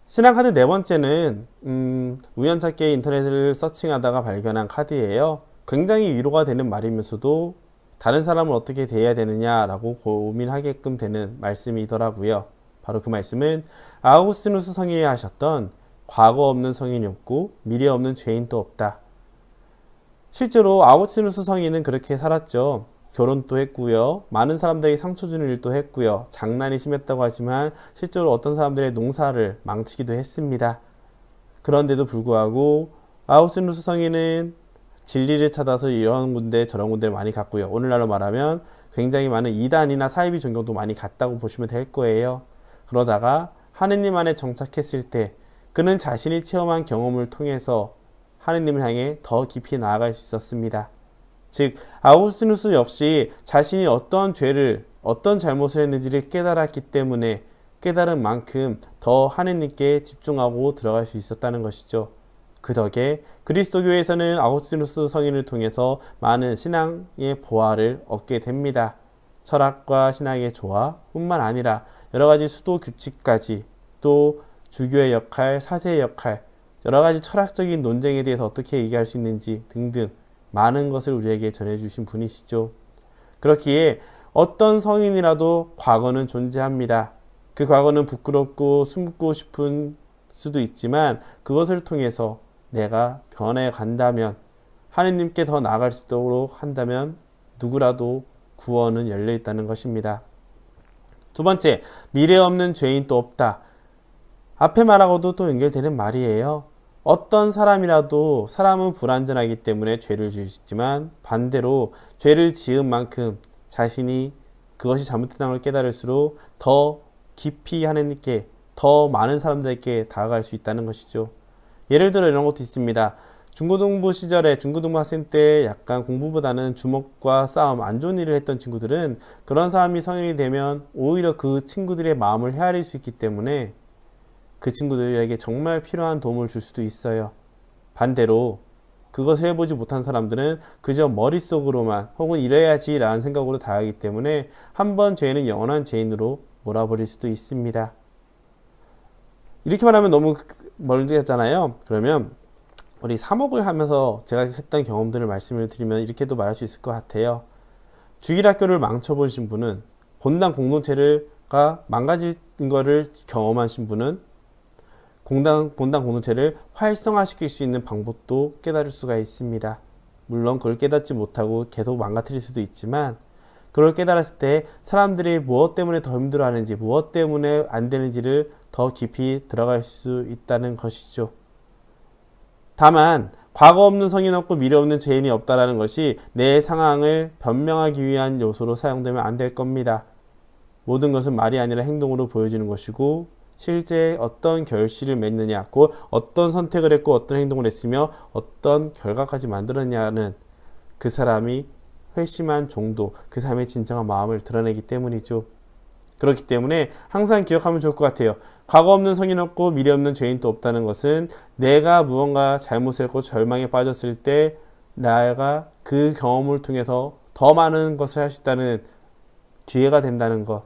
신앙 카드 네 번째는 우연찮게 인터넷을 서칭하다가 발견한 카드예요. 굉장히 위로가 되는 말이면서도 다른 사람을 어떻게 대해야 되느냐라고 고민하게끔 되는 말씀이더라고요. 바로 그 말씀은 아우구스티누스 성인이 하셨던 과거 없는 성인이 없고 미래 없는 죄인도 없다. 실제로 아우구스티누스 성인은 그렇게 살았죠. 결혼도 했고요. 많은 사람들에게 상처 주는 일도 했고요. 장난이 심했다고 하지만 실제로 어떤 사람들의 농사를 망치기도 했습니다. 그런데도 불구하고 아우구스티누스 성인은 진리를 찾아서 이런 군데 저런 군데를 많이 갔고요. 오늘날로 말하면 굉장히 많은 이단이나 사이비 종교도 많이 갔다고 보시면 될 거예요. 그러다가 하느님 안에 정착했을 때 그는 자신이 체험한 경험을 통해서 하느님을 향해 더 깊이 나아갈 수 있었습니다. 즉 아우구스티누스 역시 자신이 어떤 죄를 어떤 잘못을 했는지를 깨달았기 때문에 깨달은 만큼 더 하느님께 집중하고 들어갈 수 있었다는 것이죠. 그 덕에 그리스도교에서는 아우구스티누스 성인을 통해서 많은 신앙의 보화를 얻게 됩니다. 철학과 신앙의 조화뿐만 아니라 여러가지 수도 규칙까지, 또 주교의 역할, 사제의 역할, 여러가지 철학적인 논쟁에 대해서 어떻게 얘기할 수 있는지 등등 많은 것을 우리에게 전해주신 분이시죠. 그렇기에 어떤 성인이라도 과거는 존재합니다. 그 과거는 부끄럽고 숨고 싶은 수도 있지만 그것을 통해서 내가 변해간다면, 하느님께 더 나아갈 수 있도록 한다면 누구라도 구원은 열려있다는 것입니다. 두 번째, 미래 없는 죄인 또 없다. 앞에 말하고도 또 연결되는 말이에요. 어떤 사람이라도 사람은 불완전하기 때문에 죄를 지을 수 있지만 반대로 죄를 지은 만큼 자신이 그것이 잘못됐다는 걸 깨달을수록 더 깊이 하느님께, 더 많은 사람들에게 다가갈 수 있다는 것이죠. 예를 들어 이런 것도 있습니다. 중고등부 시절에, 중고등부 학생 때 약간 공부보다는 주먹과 싸움, 안 좋은 일을 했던 친구들은 그런 사람이 성인이 되면 오히려 그 친구들의 마음을 헤아릴 수 있기 때문에 그 친구들에게 정말 필요한 도움을 줄 수도 있어요. 반대로 그것을 해보지 못한 사람들은 그저 머릿속으로만 혹은 이래야지 라는 생각으로 다하기 때문에 한 번 죄는 영원한 죄인으로 몰아버릴 수도 있습니다. 이렇게 말하면 너무 멀리 했잖아요. 그러면 우리 사목을 하면서 제가 했던 경험들을 말씀을 드리면 이렇게도 말할 수 있을 것 같아요. 주일학교를 망쳐보신 분은, 본당 공동체가 망가진 거를 경험하신 분은 본당 공동체를 활성화시킬 수 있는 방법도 깨달을 수가 있습니다. 물론 그걸 깨닫지 못하고 계속 망가뜨릴 수도 있지만, 그걸 깨달았을 때 사람들이 무엇 때문에 더 힘들어하는지, 무엇 때문에 안 되는지를 더 깊이 들어갈 수 있다는 것이죠. 다만 과거 없는 성인 없고 미래 없는 죄인이 없다라는 것이 내 상황을 변명하기 위한 요소로 사용되면 안 될 겁니다. 모든 것은 말이 아니라 행동으로 보여지는 것이고, 실제 어떤 결실을 맺느냐, 곧 어떤 선택을 했고 어떤 행동을 했으며 어떤 결과까지 만들었냐는 그 사람이 회심한 정도, 그 사람의 진정한 마음을 드러내기 때문이죠. 그렇기 때문에 항상 기억하면 좋을 것 같아요. 과거 없는 성인 없고 미래 없는 죄인도 없다는 것은 내가 무언가 잘못을 했고 절망에 빠졌을 때 내가 그 경험을 통해서 더 많은 것을 할 수 있다는 기회가 된다는 것.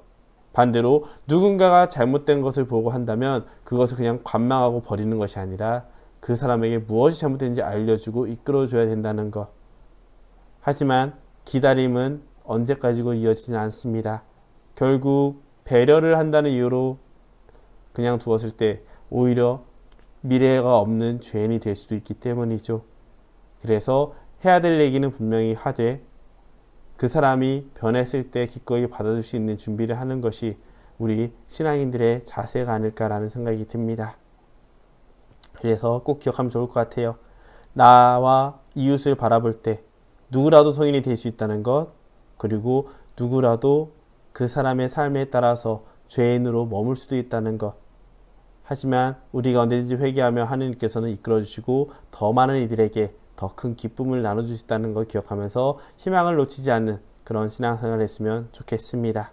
반대로 누군가가 잘못된 것을 보고 한다면 그것을 그냥 관망하고 버리는 것이 아니라 그 사람에게 무엇이 잘못된지 알려주고 이끌어줘야 된다는 것. 하지만 기다림은 언제까지고 이어지지 않습니다. 결국 배려를 한다는 이유로 그냥 두었을 때 오히려 미래가 없는 죄인이 될 수도 있기 때문이죠. 그래서 해야 될 얘기는 분명히 하되 그 사람이 변했을 때 기꺼이 받아줄 수 있는 준비를 하는 것이 우리 신앙인들의 자세가 아닐까라는 생각이 듭니다. 그래서 꼭 기억하면 좋을 것 같아요. 나와 이웃을 바라볼 때 누구라도 성인이 될 수 있다는 것, 그리고 누구라도 그 사람의 삶에 따라서 죄인으로 머물 수도 있다는 것. 하지만 우리가 언제든지 회개하며 하느님께서는 이끌어주시고 더 많은 이들에게 더 큰 기쁨을 나눠주시다는 걸 기억하면서 희망을 놓치지 않는 그런 신앙생활을 했으면 좋겠습니다.